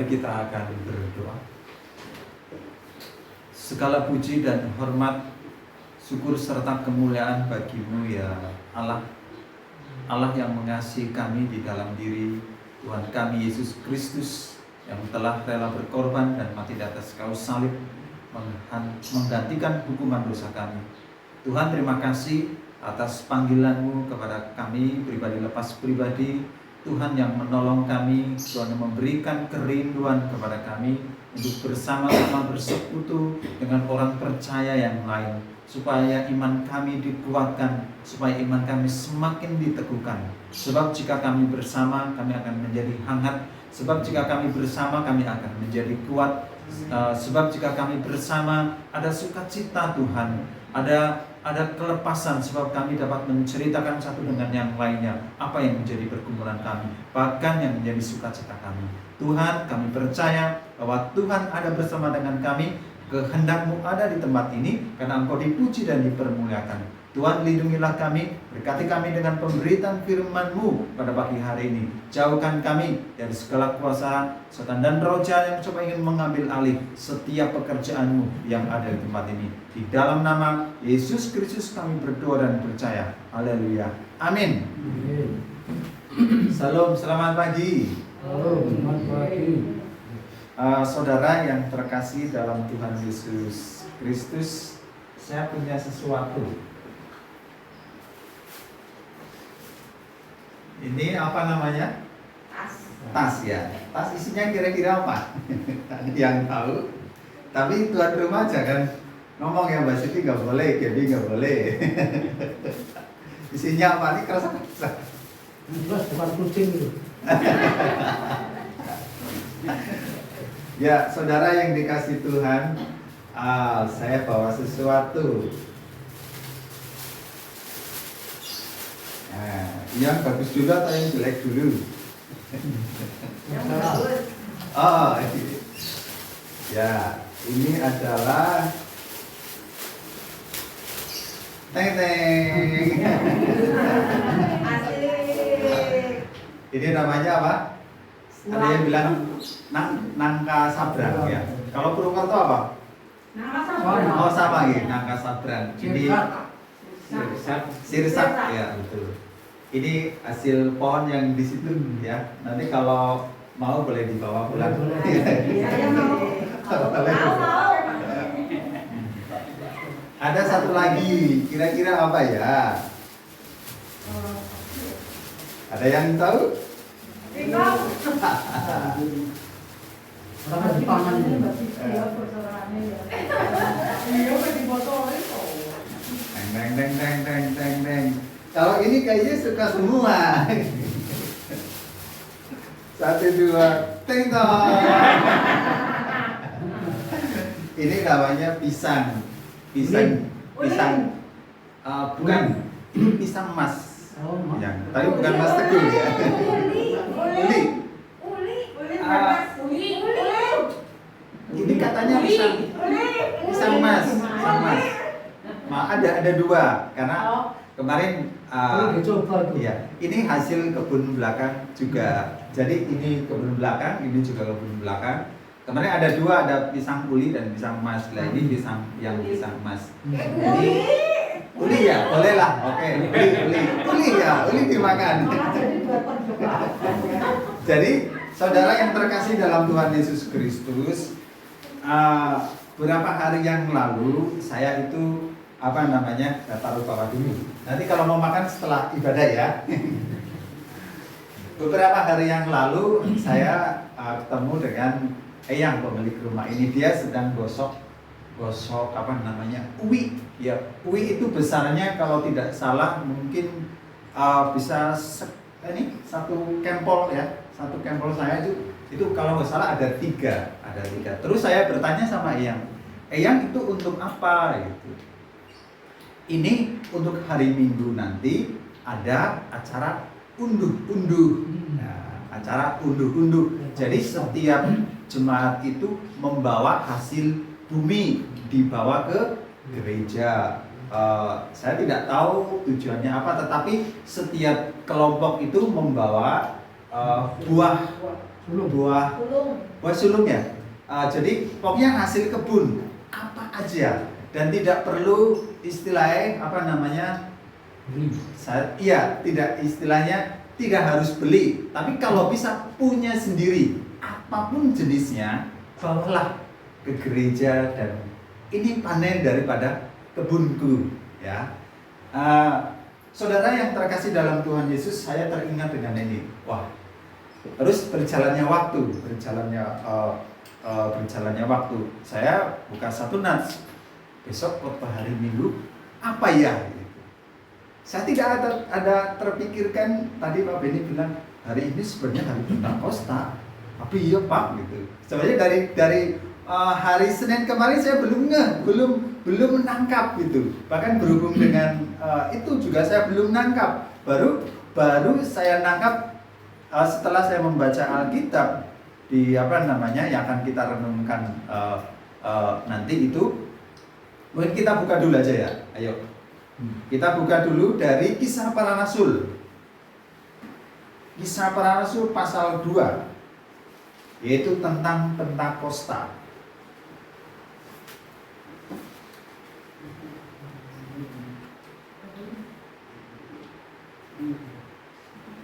Mari kita akan berdoa. Segala puji dan hormat, syukur serta kemuliaan bagimu ya Allah. Allah yang mengasihi kami di dalam diri Tuhan kami Yesus Kristus, yang telah rela berkorban dan mati di atas kayu salib menggantikan hukuman dosa kami. Tuhan, terima kasih atas panggilan-Mu kepada kami pribadi lepas pribadi. Tuhan yang menolong kami, Tuhan yang memberikan kerinduan kepada kami untuk bersama-sama bersekutu dengan orang percaya yang lain, supaya iman kami dikuatkan, supaya iman kami semakin diteguhkan. Sebab jika kami bersama, kami akan menjadi hangat. Sebab jika kami bersama, kami akan menjadi kuat. Sebab jika kami bersama, ada sukacita Tuhan, ada kelepasan, sebab kami dapat menceritakan satu dengan yang lainnya apa yang menjadi pergumulan kami, bahkan yang menjadi sukacita kami. Tuhan, kami percaya bahwa Tuhan ada bersama dengan kami. Kehendak-Mu ada di tempat ini, karena Engkau dipuji dan dipermuliakan. Tuhan, lindungilah kami, berkati kami dengan pemberitaan firman-Mu pada pagi hari ini. Jauhkan kami dari segala kuasa setan dan roh jahat yang coba ingin mengambil alih setiap pekerjaan-Mu yang ada di tempat ini. Di dalam nama Yesus Kristus kami berdoa dan percaya. Haleluya. Amin. Salam, selamat pagi. Selamat pagi. Saudara yang terkasih dalam Tuhan Yesus Kristus, saya punya sesuatu. Ini apa namanya? Tas ya. Tas isinya kira-kira apa? Ada yang tahu? Tapi tuan rumah jangan ngomong ya, Mbak Siti nggak boleh, Gaby nggak boleh. Isinya apa? Ini kerasa-kerasa. Jelas bukan kucing itu. Ya, saudara yang dikasih Tuhan, saya bawa sesuatu. Nah, yang bagus dulu atau yang jelek dulu? Yang bagus. Oh, ya, ini adalah teng-teng. Ini namanya apa? Ada yang bilang nangka sabrang ya. Kalau Purwokerto apa? Nangka sabrang. Oh sama gitu, nangka sabrang. Ini sirsak ya, betul. Ini hasil pohon yang di situ ya. Nanti kalau mau boleh dibawa pulang. Saya mau. Ada satu lagi, kira-kira apa ya? Ada yang tahu? Orang di pangan ini. Teng. Kalau ini kayaknya suka semua. 1, 2, teng tong. Ini namanya pisang. Bukan pisang emas. Yang tadi bukan Mas Teguh ya. Uli. Ini katanya pisang emas. Ada 2 karena kemarin ya, ini hasil kebun belakang juga. Jadi ini kebun belakang, ini juga kebun belakang. Kemarin ada 2, ada pisang uli dan pisang emas. Nah, ini pisang emas. Ini uli ya, boleh lah. Oke, uli ya, uli dimakan. Jadi saudara yang terkasih dalam Tuhan Yesus Kristus, beberapa hari yang lalu saya itu taruh bawah dulu. Nanti kalau mau makan setelah ibadah ya. Beberapa hari yang lalu saya ketemu dengan Eyang, pemilik rumah ini. Dia sedang gosok uwi. Ya, uwi itu besarnya kalau tidak salah mungkin bisa satu kempol ya. Satu kempol saya itu kalau nggak salah ada 3. Terus saya bertanya sama Eyang itu untuk apa gitu. Ini untuk hari Minggu nanti ada acara unduh-unduh. Nah, acara unduh-unduh. Jadi setiap jemaat itu membawa hasil bumi dibawa ke gereja. Saya tidak tahu tujuannya apa, tetapi setiap kelompok itu membawa buah buah sulung ya. Jadi pokoknya hasil kebun apa aja dan tidak perlu istilahnya apa namanya tidak istilahnya tidak harus beli, tapi kalau bisa punya sendiri apapun jenisnya, bawalah ke gereja dan ini panen daripada kebunku ya. Saudara yang terkasih dalam Tuhan Yesus, saya teringat dengan ini. Wah, terus berjalannya waktu. Saya buka satu nats. Besok khotbah hari Minggu apa ya? Saya tidak ada terpikirkan. Tadi Pak Beni bilang hari ini sebenarnya hari Pentakosta. Tapi iya Pak gitu. Sebenarnya dari hari Senin kemarin saya belum menangkap gitu. Bahkan berhubung dengan itu juga saya belum nangkap. Baru saya nangkap setelah saya membaca Alkitab di apa namanya yang akan kita renungkan nanti itu. Mungkin kita buka dulu aja ya. Ayo. Kita buka dulu dari Kisah Para Rasul. Kisah Para Rasul pasal 2, yaitu tentang Pentakosta.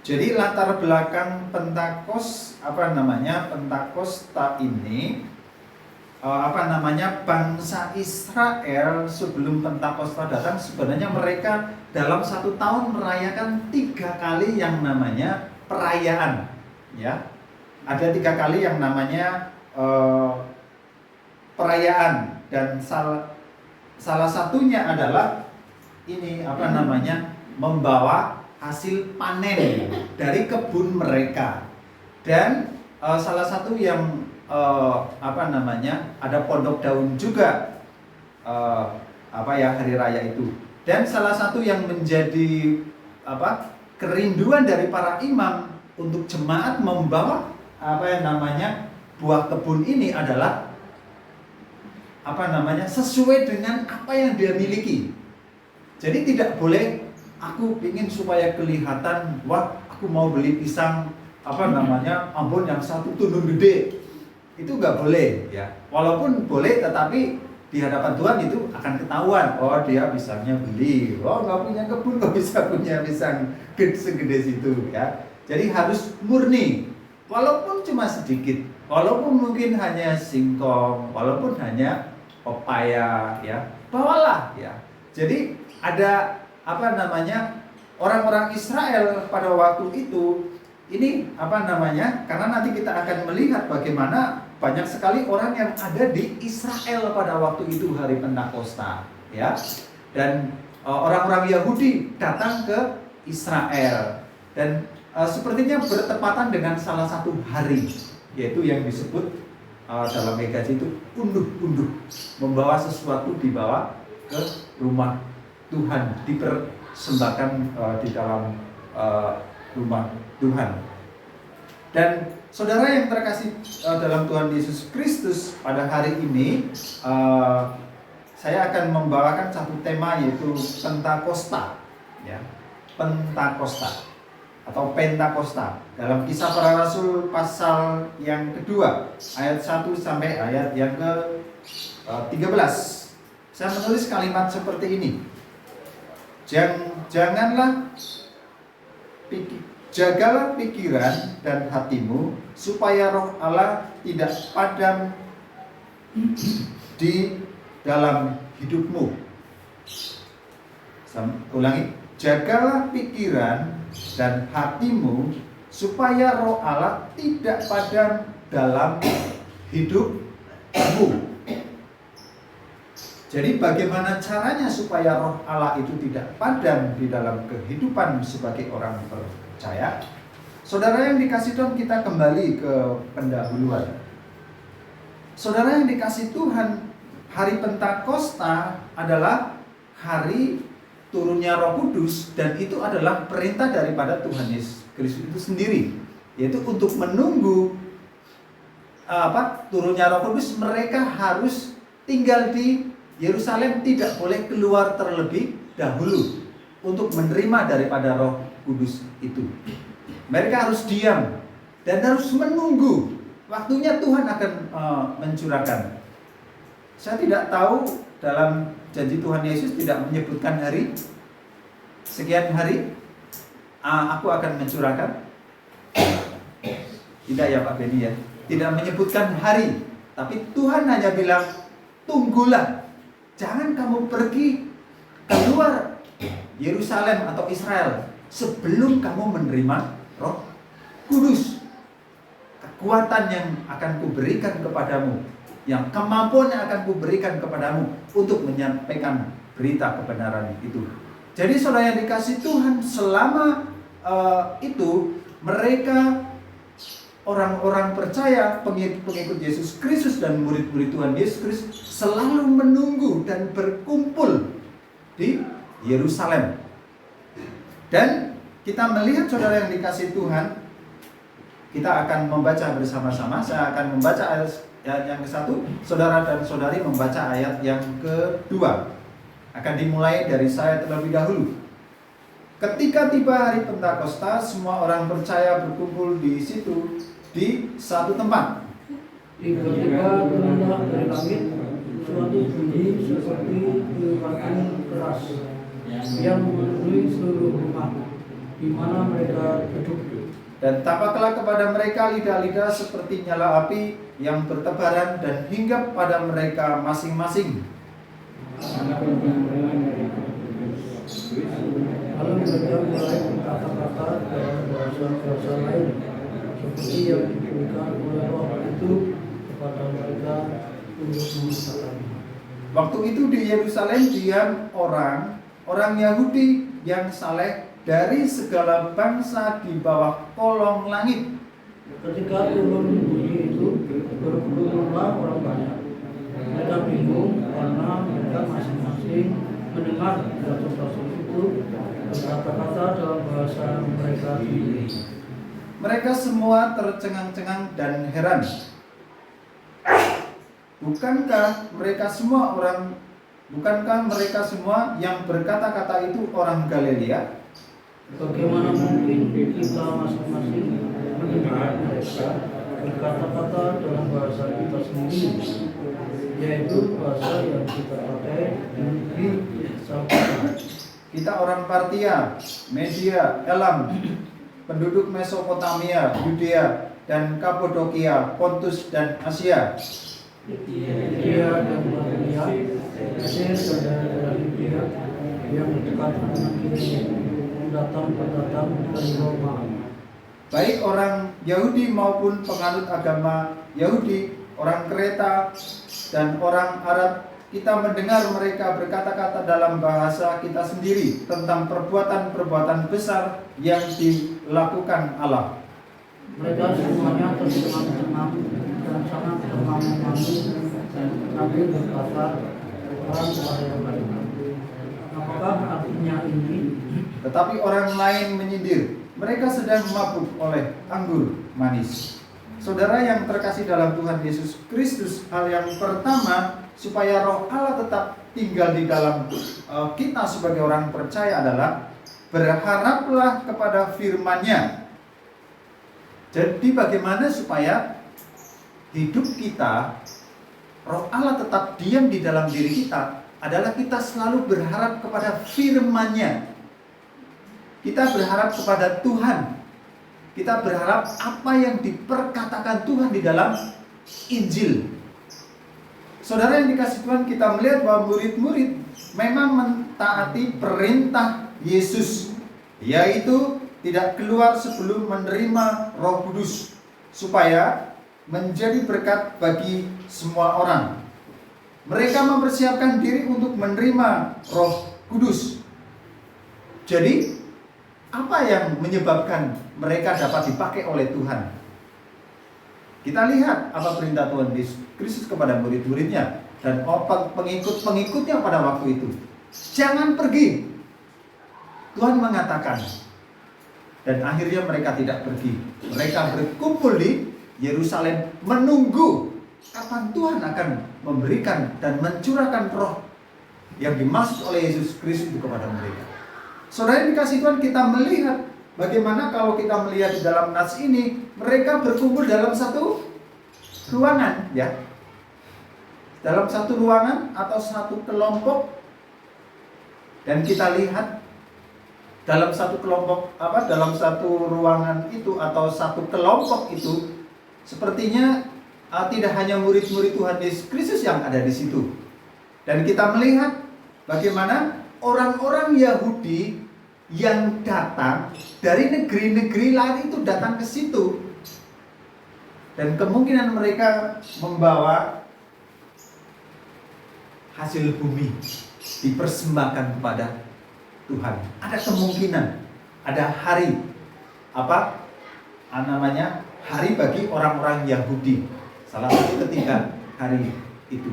Jadi latar belakang Pentakosta ini bangsa Israel sebelum Pentakosta datang sebenarnya mereka dalam 1 tahun merayakan 3 kali yang namanya perayaan ya. Ada 3 kali yang namanya perayaan dan salah satunya adalah ini membawa hasil panen dari kebun mereka. Dan salah satu yang ada pondok daun juga hari raya itu. Dan salah satu yang menjadi kerinduan dari para imam untuk jemaat membawa buah kebun ini adalah sesuai dengan apa yang dia miliki. Jadi tidak boleh aku ingin supaya kelihatan wah aku mau beli pisang Ambon yang 1 tundung gede. Itu nggak boleh ya. Walaupun boleh tetapi di hadapan Tuhan itu akan ketahuan. Oh dia pisangnya beli. Oh nggak punya kebun kok bisa punya pisang segede situ ya. Jadi harus murni. Walaupun cuma sedikit. Walaupun mungkin hanya singkong. Walaupun hanya pepaya ya. Bawalah ya. Jadi ada orang-orang Israel pada waktu itu. Ini karena nanti kita akan melihat bagaimana banyak sekali orang yang ada di Israel pada waktu itu hari Pentakosta ya. Dan orang-orang Yahudi datang ke Israel dan sepertinya bertepatan dengan salah satu hari, yaitu yang disebut dalam Megasi itu unduh-unduh, membawa sesuatu dibawa ke rumah Tuhan, dipersembahkan di dalam rumah Tuhan. Dan saudara yang terkasih dalam Tuhan Yesus Kristus, pada hari ini saya akan membawakan satu tema, yaitu Pentakosta ya. Pentakosta atau Pentakosta dalam Kisah Para Rasul pasal yang kedua ayat 1 sampai ayat yang ke-13. Saya menulis kalimat seperti ini. Jagalah pikiran dan hatimu supaya roh Allah tidak padam di dalam hidupmu. Ulangi. Jagalah pikiran dan hatimu supaya roh Allah tidak padam dalam hidupmu. Jadi bagaimana caranya supaya roh Allah itu tidak padam di dalam kehidupan sebagai orang percaya? Saudara yang dikasih Tuhan, kita kembali ke pendahuluan. Saudara yang dikasih Tuhan, hari Pentakosta adalah hari turunnya Roh Kudus, dan itu adalah perintah daripada Tuhan Yesus Kristus itu sendiri, yaitu untuk menunggu turunnya Roh Kudus. Mereka harus tinggal di Yerusalem, tidak boleh keluar terlebih dahulu untuk menerima daripada Roh Kudus itu. Mereka harus diam dan harus menunggu. Waktunya Tuhan akan mencurahkan. Saya tidak tahu dalam janji Tuhan Yesus tidak menyebutkan hari, sekian hari aku akan mencurahkan. Tidak ya Pak Beni ya, tidak menyebutkan hari, tapi Tuhan hanya bilang tunggulah, jangan kamu pergi keluar Yerusalem atau Israel sebelum kamu menerima Roh Kudus. Kekuatan yang akan kuberikan kepadamu, yang kemampuan yang akan kuberikan kepadamu untuk menyampaikan berita kebenaran itu. Jadi saudara yang dikasih Tuhan, selama itu mereka orang-orang percaya, pengikut Yesus Kristus dan murid-murid Tuhan Yesus Kristus selalu menunggu dan berkumpul di Yerusalem. Dan kita melihat saudara yang dikasih Tuhan, kita akan membaca bersama-sama. Saya akan membaca ayat yang ke-1, saudara dan saudari membaca ayat yang kedua. Akan dimulai dari saya terlebih dahulu. Ketika tiba hari Pentakosta, semua orang percaya berkumpul di situ di satu tempat. Tiba-tiba turunlah dari langit suatu bunyi seperti ledakan keras yang memenuhi seluruh rumah di mana mereka duduk. Dan tampaklah kepada mereka lidah-lidah seperti nyala api yang bertebaran dan hinggap pada mereka masing-masing. Lalu mereka mulai berkata-kata dalam bahasa-bahasa lain seperti yang diberikan oleh Roh itu kepada mereka untuk mengatakannya. Waktu itu di Yerusalem diam orang Yahudi yang saleh dari segala bangsa di bawah kolong langit. Ketika turun bunyi itu, berkumpullah orang banyak. Mereka bingung karena mereka masing-masing mendengar rasul-rasul itu berkata-kata dalam bahasa mereka sendiri. Mereka semua tercengang-cengang dan heran. Bukankah mereka semua yang berkata-kata itu orang Galilea? Bagaimana mungkin kita masing-masing mendengar mereka berkata-kata dalam bahasa kita sendiri, yaitu bahasa yang kita pakai di Salsabila. Kita orang Partia, Media, Elam, penduduk Mesopotamia, Yudea, dan Kapadokia, Pontus dan Asia. Dia dan Maria, Mesir dan daerah Libya yang dekat kanan kiri, pendatang dari Roma. Baik orang Yahudi maupun penganut agama Yahudi, orang Kreta dan orang Arab, kita mendengar mereka berkata-kata dalam bahasa kita sendiri tentang perbuatan-perbuatan besar yang dilakukan Allah. Mereka semuanya tercengang-cengang dan sangat termangu-mangu. Nabi berkata orang kepada yang lain, apakah artinya ini? Tetapi orang lain menyindir, mereka sedang mabuk oleh anggur manis. Saudara yang terkasih dalam Tuhan Yesus Kristus, hal yang pertama supaya Roh Allah tetap tinggal di dalam kita sebagai orang percaya adalah berharaplah kepada firman-Nya. Jadi bagaimana supaya hidup kita, Roh Allah tetap diam di dalam diri kita, adalah kita selalu berharap kepada firman-Nya. Kita berharap kepada Tuhan. Kita berharap apa yang diperkatakan Tuhan di dalam Injil. Saudara yang dikasih Tuhan, kita melihat bahwa murid-murid memang mentaati perintah Yesus, yaitu tidak keluar sebelum menerima Roh Kudus, supaya menjadi berkat bagi semua orang. Mereka mempersiapkan diri untuk menerima Roh Kudus. Jadi, apa yang menyebabkan mereka dapat dipakai oleh Tuhan? Kita lihat apa perintah Tuhan Yesus Kristus kepada murid-muridnya dan pengikut-pengikutnya pada waktu itu. Jangan pergi. Tuhan mengatakan. Dan akhirnya mereka tidak pergi. Mereka berkumpul di Yerusalem menunggu kapan Tuhan akan memberikan dan mencurahkan Roh yang dimaksud oleh Yesus Kristus itu kepada mereka. Saudara yang dikasih Tuhan, kita melihat bagaimana kalau kita melihat di dalam nas ini, mereka berkumpul dalam satu ruangan, ya. Dalam satu ruangan atau satu kelompok, dan kita lihat dalam satu kelompok dalam satu ruangan itu atau satu kelompok itu sepertinya tidak hanya murid-murid Tuhan Yesus Kristus yang ada di situ. Dan kita melihat bagaimana orang-orang Yahudi yang datang dari negeri-negeri lain itu datang ke situ. Dan kemungkinan mereka membawa hasil bumi dipersembahkan kepada Tuhan. Ada kemungkinan, ada hari hari bagi orang-orang Yahudi. Salah satu ketika hari itu.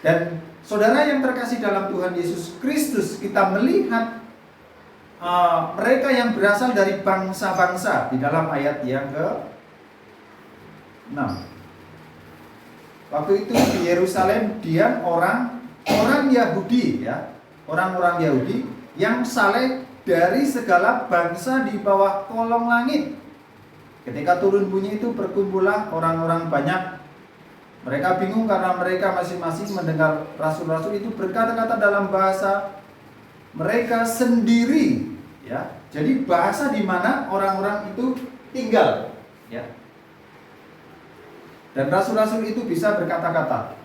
Dan saudara yang terkasih dalam Tuhan Yesus Kristus, kita melihat mereka yang berasal dari bangsa-bangsa di dalam ayat yang ke-6. Waktu itu di Yerusalem diam orang Yahudi, ya, orang-orang Yahudi yang saleh dari segala bangsa di bawah kolong langit. Ketika turun bunyi itu berkumpullah orang-orang banyak. Mereka bingung karena mereka masing-masing mendengar rasul-rasul itu berkata-kata dalam bahasa mereka sendiri, ya. Jadi bahasa di mana orang-orang itu tinggal, ya. Dan rasul-rasul itu bisa berkata-kata.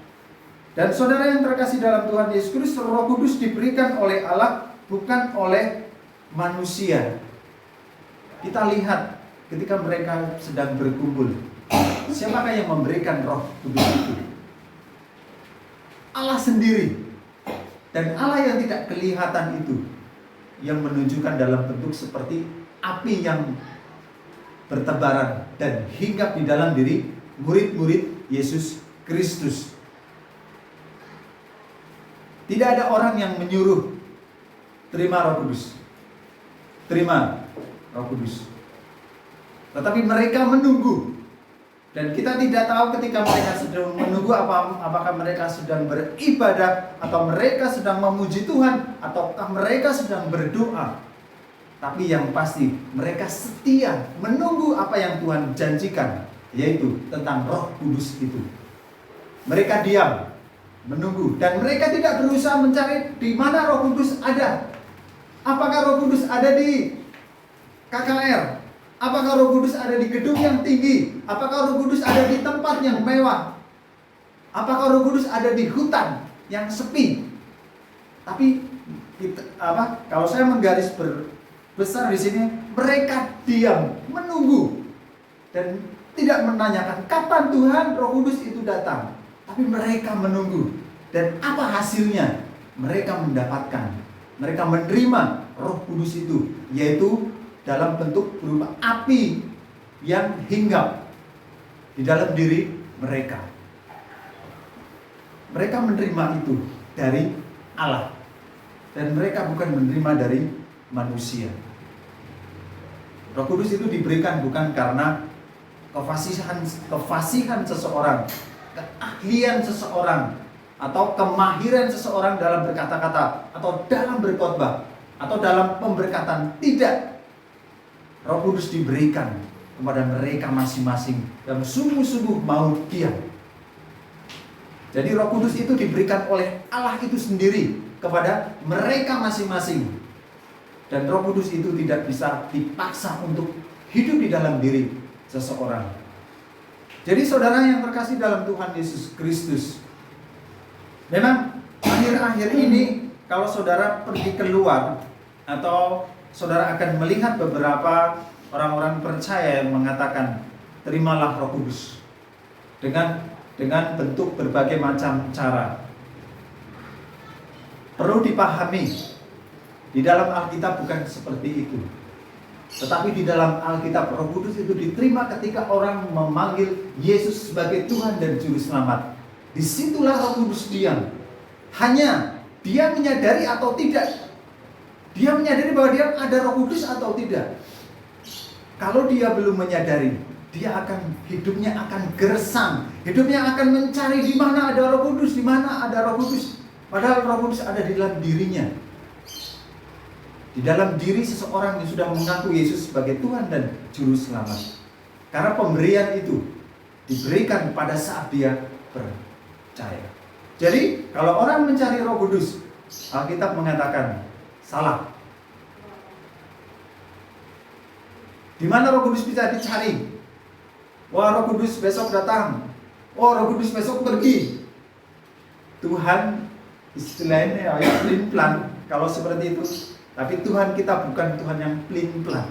Dan saudara yang terkasih dalam Tuhan Yesus Kristus, Roh Kudus diberikan oleh Allah, bukan oleh manusia. Kita lihat ketika mereka sedang berkumpul, siapakah yang memberikan Roh Kudus itu? Allah sendiri. Dan Allah yang tidak kelihatan itu, yang menunjukkan dalam bentuk seperti api yang bertebaran dan hinggap di dalam diri murid-murid Yesus Kristus. Tidak ada orang yang menyuruh terima Roh Kudus, terima Roh Kudus. Tetapi mereka menunggu. Dan kita tidak tahu ketika mereka sedang menunggu apakah mereka sedang beribadah, atau mereka sedang memuji Tuhan, ataukah mereka sedang berdoa. Tapi yang pasti mereka setia menunggu apa yang Tuhan janjikan, yaitu tentang Roh Kudus itu. Mereka diam menunggu, dan mereka tidak berusaha mencari di mana Roh Kudus ada. Apakah Roh Kudus ada di KKR? Apakah Roh Kudus ada di gedung yang tinggi? Apakah Roh Kudus ada di tempat yang mewah? Apakah Roh Kudus ada di hutan yang sepi? Tapi kalau saya menggaris besar di sini, mereka diam menunggu dan tidak menanyakan kapan Tuhan Roh Kudus itu datang. Tapi mereka menunggu. Dan apa hasilnya? Mereka mendapatkan, mereka menerima Roh Kudus itu, yaitu dalam bentuk berupa api yang hinggap di dalam diri mereka. Mereka menerima itu dari Allah, dan mereka bukan menerima dari manusia. Roh Kudus itu diberikan bukan karena kefasihan seseorang, keahlian seseorang, atau kemahiran seseorang dalam berkata-kata, atau dalam berkhotbah, atau dalam pemberkatan. Tidak. Roh Kudus diberikan kepada mereka masing-masing yang sungguh-sungguh mau diam. Jadi Roh Kudus itu diberikan oleh Allah itu sendiri kepada mereka masing-masing. Dan Roh Kudus itu tidak bisa dipaksa untuk hidup di dalam diri seseorang. Jadi saudara yang terkasih dalam Tuhan Yesus Kristus, memang akhir-akhir ini kalau saudara pergi keluar, atau saudara akan melihat beberapa orang-orang percaya yang mengatakan terimalah Roh Kudus dengan bentuk berbagai macam cara. Perlu dipahami, di dalam Alkitab bukan seperti itu. Tetapi di dalam Alkitab Roh Kudus itu diterima ketika orang memanggil Yesus sebagai Tuhan dan Juru Selamat. Disitulah Roh Kudus diam. Hanya dia menyadari atau tidak. Dia menyadari bahwa dia ada Roh Kudus atau tidak. Kalau dia belum menyadari, hidupnya akan gersang. Hidupnya akan mencari di mana ada Roh Kudus, di mana ada Roh Kudus. Padahal Roh Kudus ada di dalam dirinya. Di di dalam diri seseorang yang sudah mengaku Yesus sebagai Tuhan dan Juru Selamat. Karena pemberian itu diberikan pada saat dia percaya. Jadi kalau orang mencari Roh Kudus, Alkitab mengatakan salah. Di mana Roh Kudus bisa dicari? Wah, Roh Kudus besok datang. Oh, Roh Kudus besok pergi. Tuhan istilahnya ya pelin-pelan kalau seperti itu. Tapi Tuhan kita bukan Tuhan yang pelin-pelan.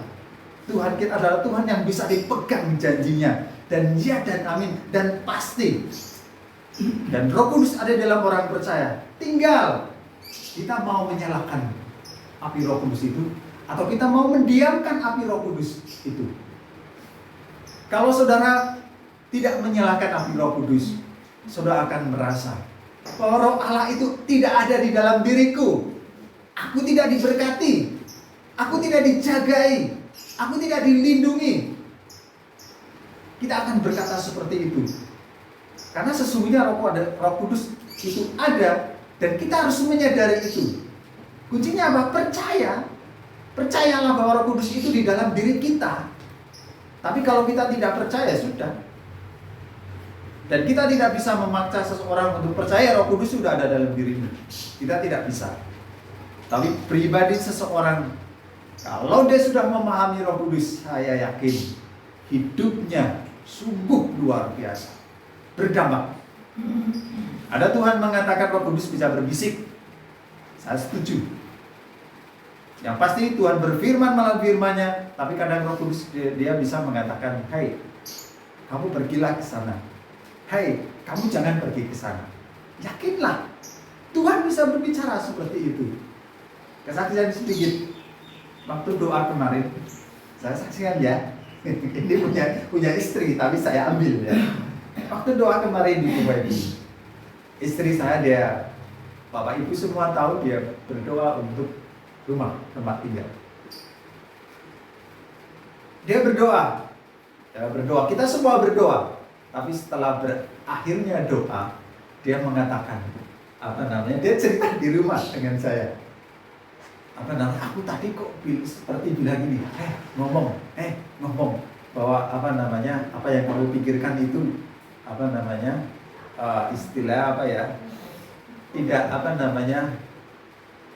Tuhan kita adalah Tuhan yang bisa dipegang janjinya. Dan ya dan amin dan pasti. Dan Roh Kudus ada dalam orang percaya. Tinggal kita mau menyalakan api Roh Kudus itu, atau kita mau mendiamkan api Roh Kudus itu. Kalau saudara tidak menyalakan api Roh Kudus, saudara akan merasa bahwa Roh Allah itu tidak ada di dalam diriku. Aku tidak diberkati, aku tidak dijagai, aku tidak dilindungi. Kita akan berkata seperti itu. Karena sesungguhnya Roh Kudus itu ada, dan kita harus menyadari itu. Kuncinya apa? Percaya. Percayalah bahwa Roh Kudus itu di dalam diri kita. Tapi kalau kita tidak percaya, sudah. Dan kita tidak bisa memaksa seseorang untuk percaya Roh Kudus sudah ada dalam dirinya. Kita tidak bisa. Tapi pribadi seseorang, kalau dia sudah memahami Roh Kudus, saya yakin hidupnya sungguh luar biasa, berdampak. Ada Tuhan mengatakan Roh Kudus bisa berbisik. Saya setuju. Yang pasti Tuhan berfirman melalui firman-Nya, tapi kadang Roh Kudus dia bisa mengatakan, "Hai, kamu pergilah ke sana. Hai, kamu jangan pergi ke sana." Yakinlah, Tuhan bisa berbicara seperti itu. Kesaksian sedikit. Waktu doa kemarin, saya saksikan ya. Ini punya istri, tapi saya ambil ya. Waktu doa kemarin di Bapak Ibu, istri saya dia, Bapak Ibu semua tahu dia berdoa untuk rumah tempat tinggal. Dia berdoa, kita semua berdoa. Tapi setelah berakhirnya doa, dia mengatakan, dia cerita di rumah dengan saya. Aku tadi kok seperti bilang gini, ngomong bahwa apa yang kamu pikirkan itu istilah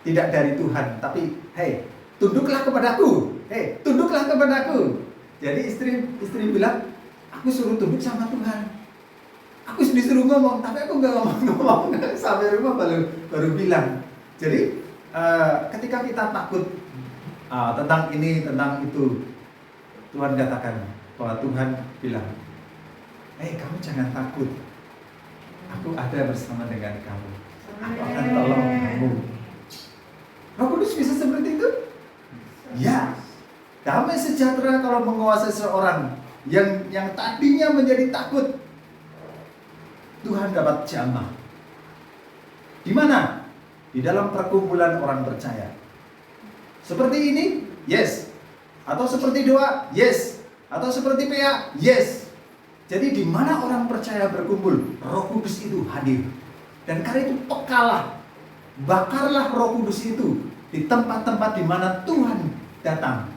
tidak dari Tuhan, tapi tunduklah kepadaku. Jadi istri bilang, aku suruh tunduk sama Tuhan. Aku disuruh ngomong, tapi aku nggak ngomong sampai rumah baru bilang. Jadi ketika kita takut tentang ini, tentang itu, Tuhan katakan bahwa Tuhan bilang, kamu jangan takut. Aku ada bersama dengan kamu. Aku akan tolong kamu. Roh Kudus bisa seperti itu? Ya. Damai sejahtera kalau menguasai seorang yang tadinya menjadi takut. Tuhan dapat jamah. Di mana? Di dalam perkumpulan orang percaya. Seperti ini? Yes. Atau seperti doa? Yes. Atau seperti PA? Yes. Jadi di mana orang percaya berkumpul, Roh Kudus itu hadir. Dan karena itu pekalah, bakarlah Roh Kudus itu di tempat-tempat di mana Tuhan datang.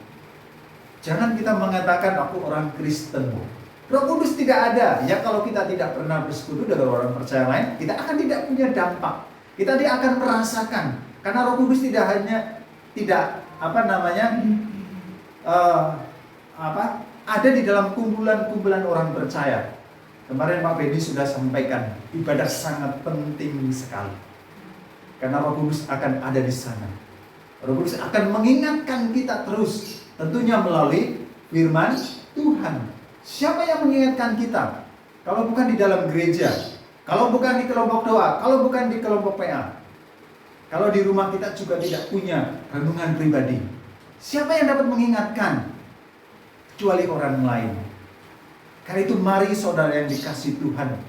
Jangan kita mengatakan aku orang Kristen. Roh Kudus tidak ada. Ya kalau kita tidak pernah bersekutu dengan orang percaya lain, kita akan tidak punya dampak. Kita tidak akan merasakan. Karena Roh Kudus ada di dalam kumpulan-kumpulan orang percaya. Kemarin Pak Benny sudah sampaikan, ibadah sangat penting sekali. Karena Roh Kudus akan ada di sana. Roh Kudus akan mengingatkan kita terus, tentunya melalui firman Tuhan. Siapa yang mengingatkan kita? Kalau bukan di dalam gereja, kalau bukan di kelompok doa, kalau bukan di kelompok PA, kalau di rumah kita juga tidak punya renungan pribadi, siapa yang dapat mengingatkan? Kecuali orang lain. Karena itu mari saudara yang dikasihi Tuhan,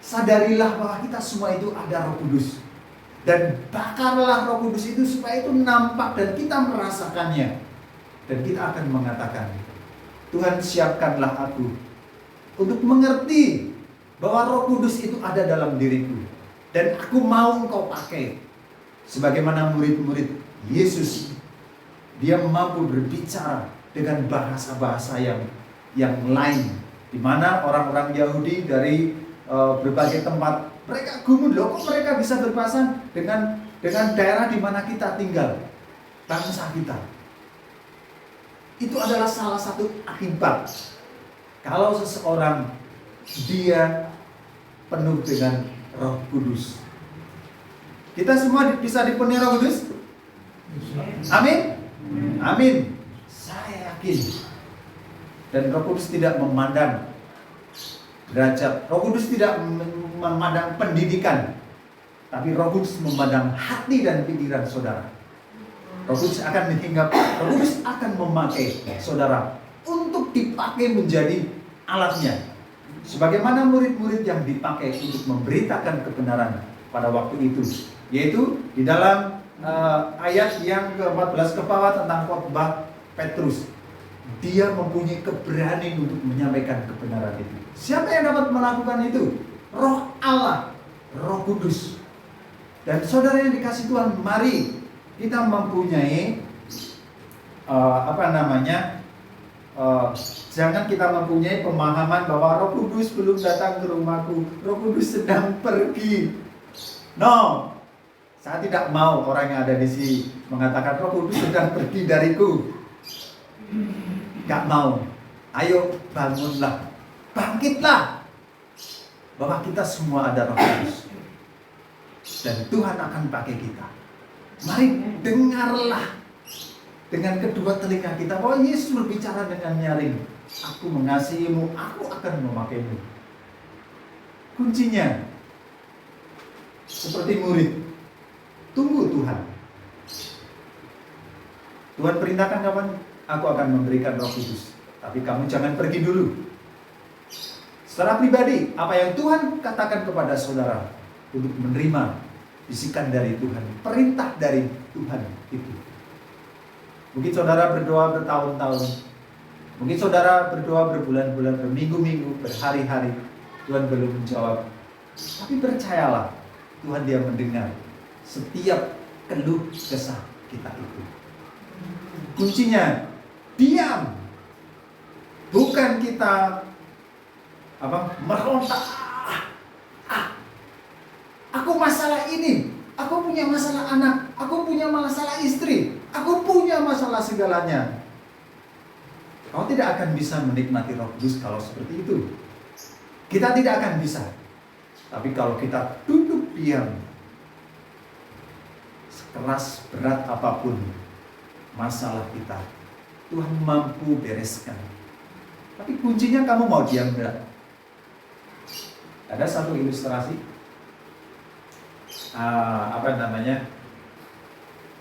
sadarilah bahwa kita semua itu ada Roh Kudus. Dan bakarlah Roh Kudus itu supaya itu nampak dan kita merasakannya. Dan kita akan mengatakan, Tuhan siapkanlah aku untuk mengerti bahwa Roh Kudus itu ada dalam diriku. Dan aku mau Engkau pakai sebagaimana murid-murid Yesus Dia mampu berbicara dengan bahasa-bahasa yang lain, di mana orang-orang Yahudi dari berbagai tempat mereka gumun, loh kok mereka bisa berbahasa dengan daerah di mana kita tinggal, bangsa kita. Itu adalah salah satu akibat kalau seseorang dia penuh dengan Roh Kudus. Kita semua bisa dipenuhi Roh Kudus? Amin? Amin. Saya yakin. Dan Roh Kudus tidak memandang derajat. Roh Kudus tidak memandang pendidikan, tapi Roh Kudus memandang hati dan pikiran saudara. Roh Kudus akan Roh Kudus akan memakai saudara untuk dipakai menjadi alatnya. Sebagaimana murid-murid yang dipakai untuk memberitakan kebenaran pada waktu itu, yaitu di dalam ayat yang ke-14 ke bawah tentang khotbah Petrus. Dia mempunyai keberanian untuk menyampaikan kebenaran itu. Siapa yang dapat melakukan itu? Roh Allah, Roh Kudus. Dan saudara yang dikasih Tuhan, mari kita mempunyai jangan kita mempunyai pemahaman bahwa Roh Kudus belum datang ke rumahku, Roh Kudus sedang pergi. No, saya tidak mau orang yang ada di sini mengatakan Roh Kudus sedang pergi dariku. Gak mau. Ayo bangunlah, bangkitlah, bahwa kita semua ada Roh Kudus dan Tuhan akan pakai kita. Mari dengarlah dengan kedua telinga kita bahwa Yesus berbicara dengan nyaring. Aku mengasihimu, aku akan memakaimu. Kuncinya seperti murid, tunggu Tuhan. Tuhan perintahkan kapan? Aku akan memberikan Roh Kudus, tapi kamu jangan pergi dulu. Secara pribadi, apa yang Tuhan katakan kepada saudara untuk menerima bisikan dari Tuhan, perintah dari Tuhan itu. Mungkin saudara berdoa bertahun-tahun, mungkin saudara berdoa berbulan-bulan, berminggu-minggu, berhari-hari, Tuhan belum menjawab. Tapi percayalah, Tuhan dia mendengar setiap keluh kesah kita itu. Kuncinya diam, bukan kita meronta. Aku masalah ini, aku punya masalah anak, aku punya masalah istri, aku punya masalah segalanya. Kau tidak akan bisa menikmati Roh Kudus kalau seperti itu. Kita tidak akan bisa. Tapi kalau kita duduk diam, sekeras berat apapun masalah kita, Tuhan mampu bereskan. Tapi kuncinya kamu mau diam enggak? Ada satu ilustrasi,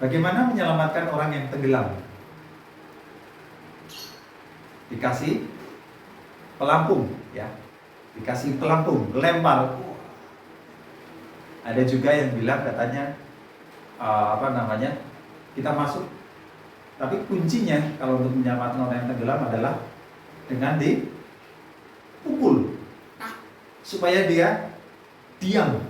bagaimana menyelamatkan orang yang tenggelam. Dikasih pelampung, ya, dikasih pelampung, lempar. Ada juga yang bilang katanya kita masuk. Tapi kuncinya kalau untuk menyelamatkan orang yang tenggelam adalah dengan dipukul supaya dia diam.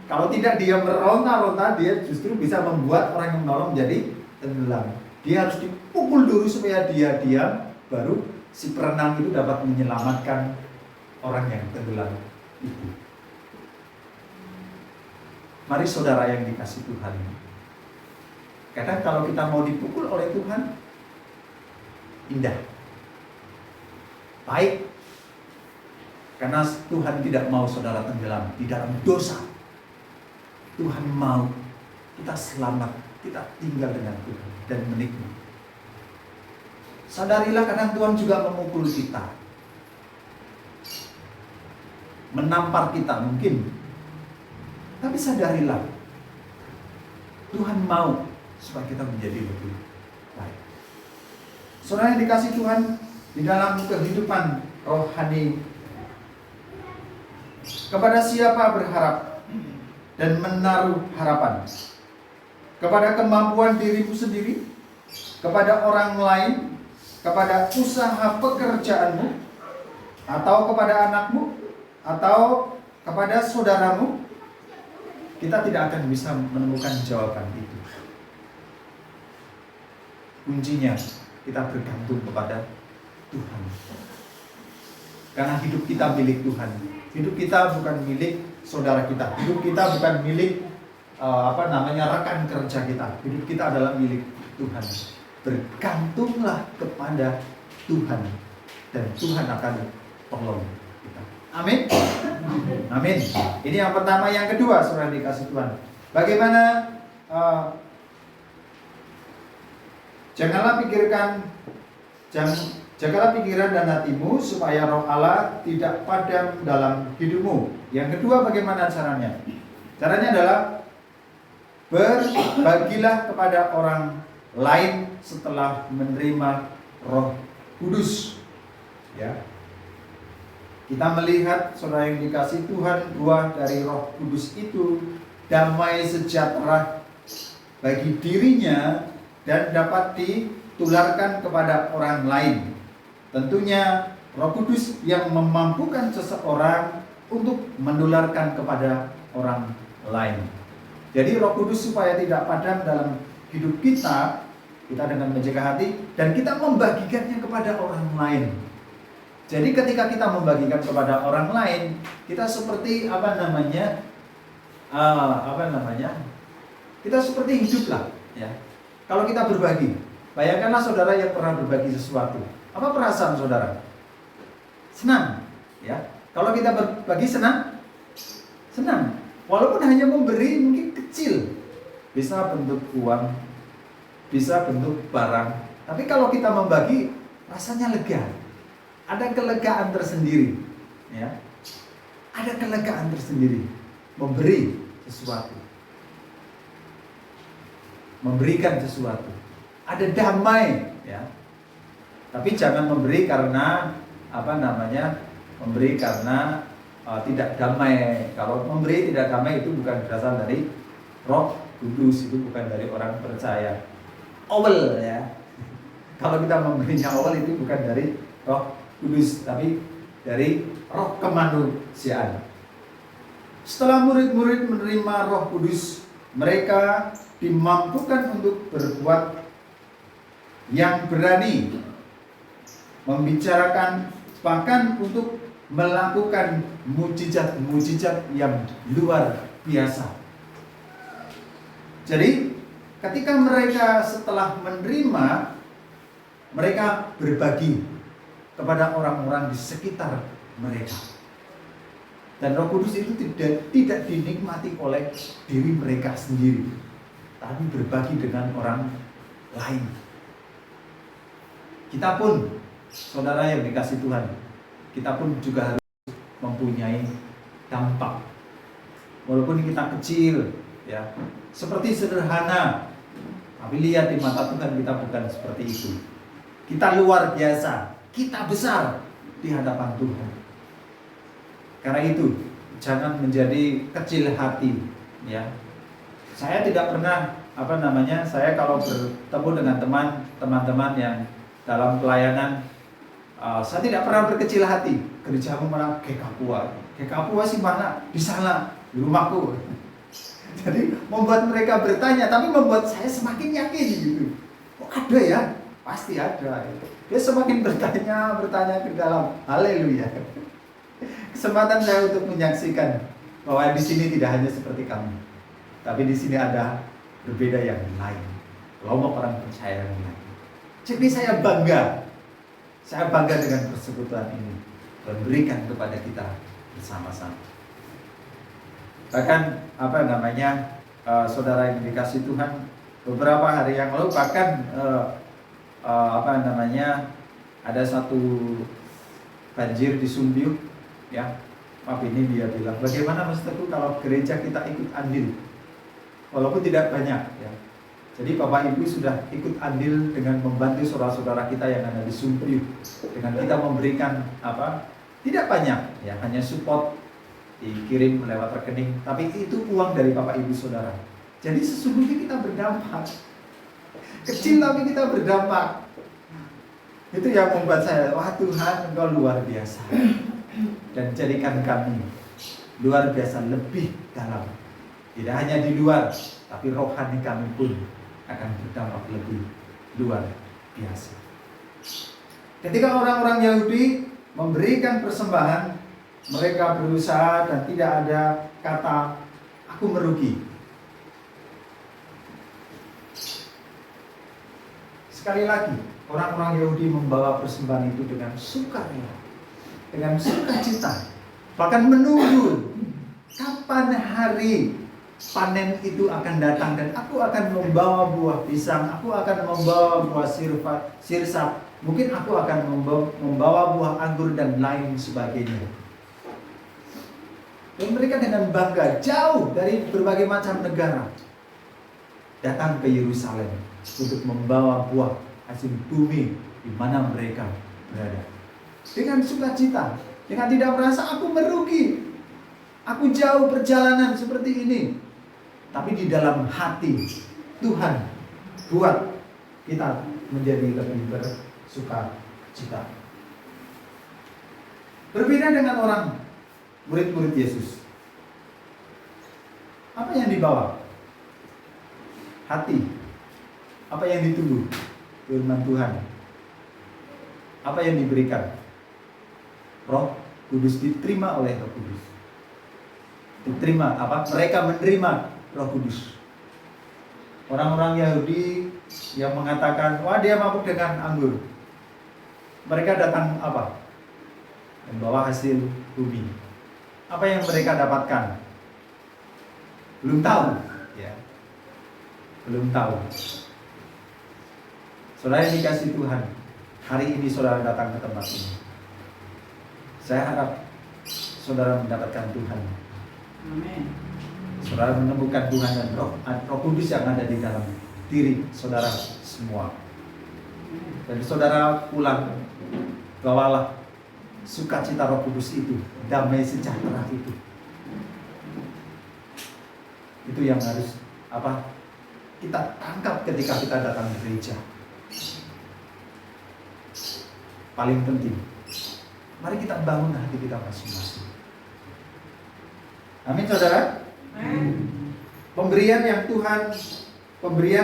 Kalau tidak dia meronta-ronta, dia justru bisa membuat orang yang menolong jadi tenggelam. Dia harus dipukul dulu supaya dia diam, baru si perenang itu dapat menyelamatkan orang yang tenggelam itu. Mari saudara yang dikasih Tuhan, kadang kalau kita mau dipukul oleh Tuhan, indah, baik, karena Tuhan tidak mau saudara tenggelam di dalam dosa. Tuhan mau kita selamat, kita tinggal dengan Tuhan dan menikmati. Sadarilah kadang Tuhan juga memukul kita, menampar kita mungkin. Tapi sadarilah, Tuhan mau supaya kita menjadi lebih baik. Saudara yang dikasih Tuhan, di dalam kehidupan rohani, kepada siapa berharap dan menaruh harapan? Kepada kemampuan dirimu sendiri, kepada orang lain, kepada usaha pekerjaanmu, atau kepada anakmu, atau kepada saudaramu? Kita tidak akan bisa menemukan jawaban itu. kuncinya kita bergantung kepada Tuhan. Karena hidup kita milik Tuhan. Hidup kita bukan milik saudara kita. Hidup kita bukan milik rekan kerja kita. Hidup kita adalah milik Tuhan. Bergantunglah kepada Tuhan dan Tuhan akan tolong kita. Amin. Amin. Ini yang pertama. Yang kedua, saudara dikasih Tuhan, bagaimana jagalah pikiran dan hatimu supaya roh Allah tidak padam dalam hidupmu. Yang kedua, bagaimana caranya? Caranya adalah berbagilah kepada orang lain setelah menerima Roh Kudus. Ya. Kita melihat saudara yang dikasih Tuhan, buah dari Roh Kudus itu damai sejahtera bagi dirinya dan dapat ditularkan kepada orang lain. Tentunya Roh Kudus yang memampukan seseorang untuk menularkan kepada orang lain. Jadi Roh Kudus supaya tidak padam dalam hidup kita dengan menjaga hati dan kita membagikannya kepada orang lain. Jadi ketika kita membagikan kepada orang lain, kita seperti kita seperti hidup lah, ya. Kalau kita berbagi, bayangkanlah saudara yang pernah berbagi sesuatu. Apa perasaan saudara? Senang, ya. Kalau kita berbagi senang. Walaupun hanya memberi mungkin kecil, bisa bentuk uang, bisa bentuk barang. Tapi kalau kita membagi, rasanya lega. Ada kelegaan tersendiri, ya. Ada kelegaan tersendiri memberi sesuatu, memberikan sesuatu. Ada damai, ya. Tapi jangan memberi karena memberi karena tidak damai. Kalau memberi tidak damai itu bukan berasal dari Roh Kudus, itu bukan dari orang percaya. Awal, ya. Kalau kita memberinya awal itu bukan dari Roh Kudus, tapi dari roh kemanusiaan. Setelah murid-murid menerima Roh Kudus, mereka dimampukan untuk berbuat yang berani, membicarakan, bahkan untuk melakukan mujizat-mujizat yang luar biasa. Jadi, ketika mereka setelah menerima, mereka berbagi kepada orang-orang di sekitar mereka. Dan Roh Kudus itu tidak dinikmati oleh diri mereka sendiri, tapi berbagi dengan orang lain. Kita pun, saudara yang dikasih Tuhan, kita pun juga harus mempunyai dampak. Walaupun kita kecil, ya, seperti sederhana, tapi lihat di mata Tuhan kita bukan seperti itu. Kita luar biasa, kita besar di hadapan Tuhan. Karena itu, jangan menjadi kecil hati, ya. Saya tidak pernah saya kalau bertemu dengan teman-teman yang dalam pelayanan, saya tidak pernah berkecil hati. Gerejamu malah Gekapua sih mana? Di sana, di rumahku. Jadi membuat mereka bertanya, tapi membuat saya semakin yakin gitu. Oh, ada ya? Pasti ada. Dia semakin bertanya ke dalam. Haleluya. Kesempatan saya untuk menyaksikan bahwa di sini tidak hanya seperti kami, tapi di sini ada berbeda yang lain. Kelompok orang percaya yang lain. Jadi saya bangga dengan persekutuan ini dan berikan kepada kita bersama-sama. Bahkan saudara yang dikasih Tuhan, beberapa hari yang lalu bahkan ada satu banjir di Sumbiu, ya. Ini dia bilang, bagaimana Mas Teguh kalau gereja kita ikut andil, walaupun tidak banyak, ya. Jadi Bapak Ibu sudah ikut andil dengan membantu saudara-saudara kita yang ada di Sumbiu, dengan kita memberikan tidak banyak, ya, hanya support dikirim lewat rekening, tapi itu uang dari Bapak Ibu Saudara. Jadi sesungguhnya kita berdampak. Kecil tapi kita berdampak. Itu yang membuat saya, wah Tuhan, Engkau luar biasa. Dan jadikan kami luar biasa lebih dalam. Tidak hanya di luar, tapi rohani kami pun akan berdampak lebih luar biasa. Ketika orang-orang Yahudi memberikan persembahan, mereka berusaha dan tidak ada kata aku merugi. Sekali lagi, orang-orang Yahudi membawa persembahan itu dengan sukarela, dengan sukacita, bahkan menunggu kapan hari panen itu akan datang dan aku akan membawa buah pisang, aku akan membawa buah sirsat, mungkin aku akan membawa buah anggur dan lain sebagainya. Dan mereka dengan bangga jauh dari berbagai macam negara datang ke Yerusalem untuk membawa buah hasil bumi di mana mereka berada. Dengan sukacita, dengan tidak merasa aku merugi, aku jauh perjalanan seperti ini. Tapi di dalam hati Tuhan buat kita menjadi lebih bersukacita. Berbeda dengan orang murid-murid Yesus. Apa yang dibawa? Hati. Apa yang ditunggu? Firman Tuhan. Apa yang diberikan? Roh Kudus, diterima oleh Roh Kudus. Diterima apa? Mereka menerima Roh Kudus. Orang-orang Yahudi yang mengatakan, wah dia mabuk dengan anggur. Mereka datang apa? Membawa hasil bumi. Apa yang mereka dapatkan? Belum tahu. Ya. Belum tahu. Saudara yang dikasihi Tuhan, hari ini saudara datang ke tempat ini. Saya harap saudara mendapatkan Tuhan. Amin. Saudara menemukan Tuhan dan Roh Kudus yang ada di dalam diri saudara semua. Dan saudara pulang, bawalah sukacita Roh Kudus itu, damai sejahtera itu. Itu yang harus kita tangkap ketika kita datang ke gereja. Paling penting, mari kita bangun hati kita masing-masing. Amin saudara. Pemberian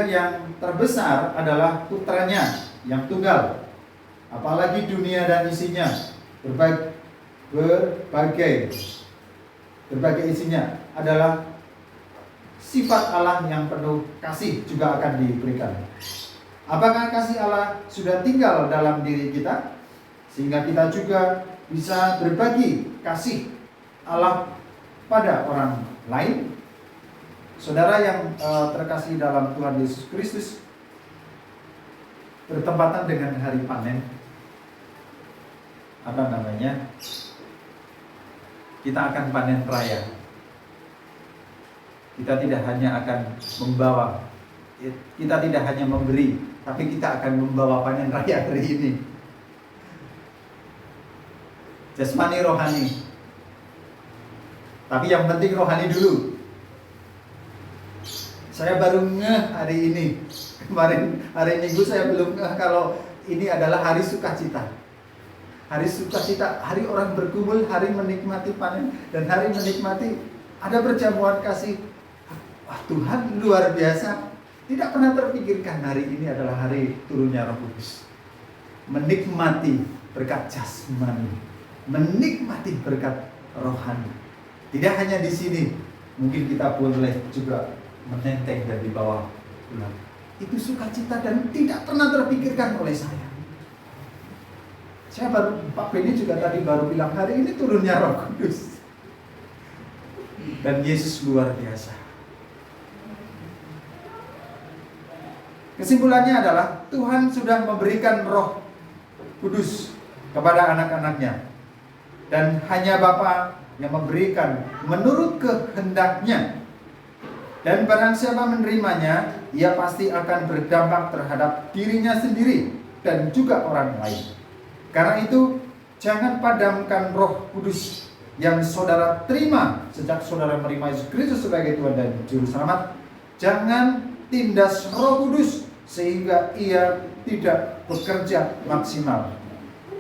yang terbesar adalah putranya yang tunggal. Apalagi dunia dan isinya, berbagai isinya adalah sifat Allah yang penuh kasih juga akan diberikan. Apakah kasih Allah sudah tinggal dalam diri kita sehingga kita juga bisa berbagi kasih Allah pada orang lain? Saudara yang terkasih dalam Tuhan Yesus Kristus, bertempatan dengan hari panen, kita akan panen raya. Kita tidak hanya akan membawa, kita tidak hanya memberi, tapi kita akan membawa panen raya hari ini. Jasmani rohani. Tapi yang penting rohani dulu. Saya baru ngeh hari ini. Kemarin hari Minggu saya belum ngeh kalau ini adalah hari sukacita. Hari sukacita, hari orang berkumpul, hari menikmati panen, dan hari menikmati ada perjamuan kasih. Wah, Tuhan luar biasa. Tidak pernah terpikirkan hari ini adalah hari turunnya Roh Kudus. Menikmati berkat jasmani, menikmati berkat rohani. Tidak hanya di sini, mungkin kita boleh juga menenteng dan dibawa pulang. Itu sukacita dan tidak pernah terpikirkan oleh saya. Saya Pak Benny juga tadi baru bilang hari ini turunnya Roh Kudus. Dan Yesus luar biasa. Kesimpulannya adalah Tuhan sudah memberikan Roh Kudus kepada anak-anaknya. Dan hanya Bapa yang memberikan menurut kehendaknya. Dan barang siapa menerimanya, ia pasti akan berdampak terhadap dirinya sendiri dan juga orang lain. Karena itu, jangan padamkan Roh Kudus yang saudara terima sejak saudara menerima Yesus Kristus sebagai Tuhan dan Juru Selamat. Jangan tindas Roh Kudus sehingga ia tidak bekerja maksimal.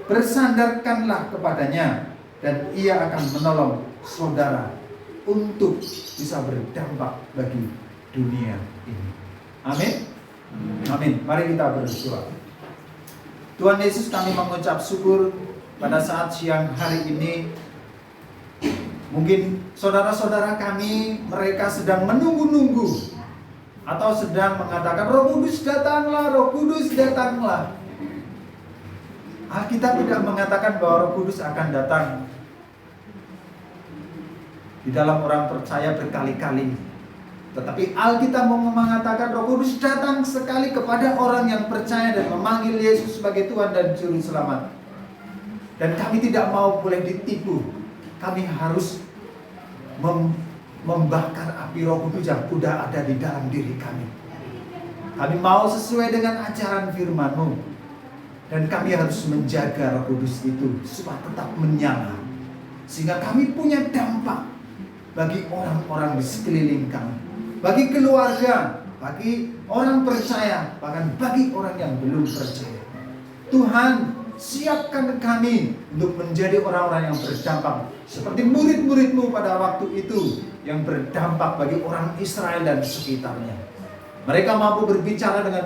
Bersandarkanlah kepadanya dan ia akan menolong saudara untuk bisa berdampak bagi dunia ini. Amin. Amin. Mari kita berdoa. Tuhan Yesus, kami mengucap syukur pada saat siang hari ini. Mungkin saudara-saudara kami, mereka sedang menunggu-nunggu atau sedang mengatakan, Roh Kudus datanglah, Roh Kudus datanglah. Alkitab tidak mengatakan bahwa Roh Kudus akan datang di dalam orang percaya berkali-kali. Tetapi Alkitab mau mengatakan Roh Kudus datang sekali kepada orang yang percaya dan memanggil Yesus sebagai Tuhan dan Juru Selamat. Dan kami tidak mau boleh ditipu. Kami harus membakar api Roh Kudus yang sudah ada di dalam diri kami. Kami mau sesuai dengan ajaran firman-Mu. Dan kami harus menjaga Roh Kudus itu supaya tetap menyala. Sehingga kami punya dampak bagi orang-orang di sekeliling kami, bagi keluarga, bagi orang percaya, bahkan bagi orang yang belum percaya. Tuhan, siapkan kami untuk menjadi orang-orang yang berdampak seperti murid-murid-Mu pada waktu itu yang berdampak bagi orang Israel dan sekitarnya. Mereka mampu berbicara dengan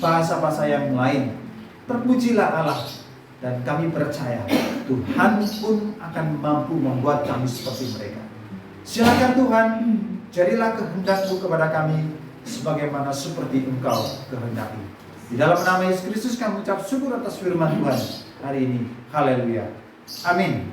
bahasa-bahasa yang lain. Terpujilah Allah, dan kami percaya Tuhan pun akan mampu membuat kami seperti mereka. Silakan Tuhan, jadilah kehendak-Mu kepada kami sebagaimana seperti Engkau kehendaki. Di dalam nama Yesus Kristus kami ucap syukur atas firman Tuhan hari ini. Haleluya. Amin.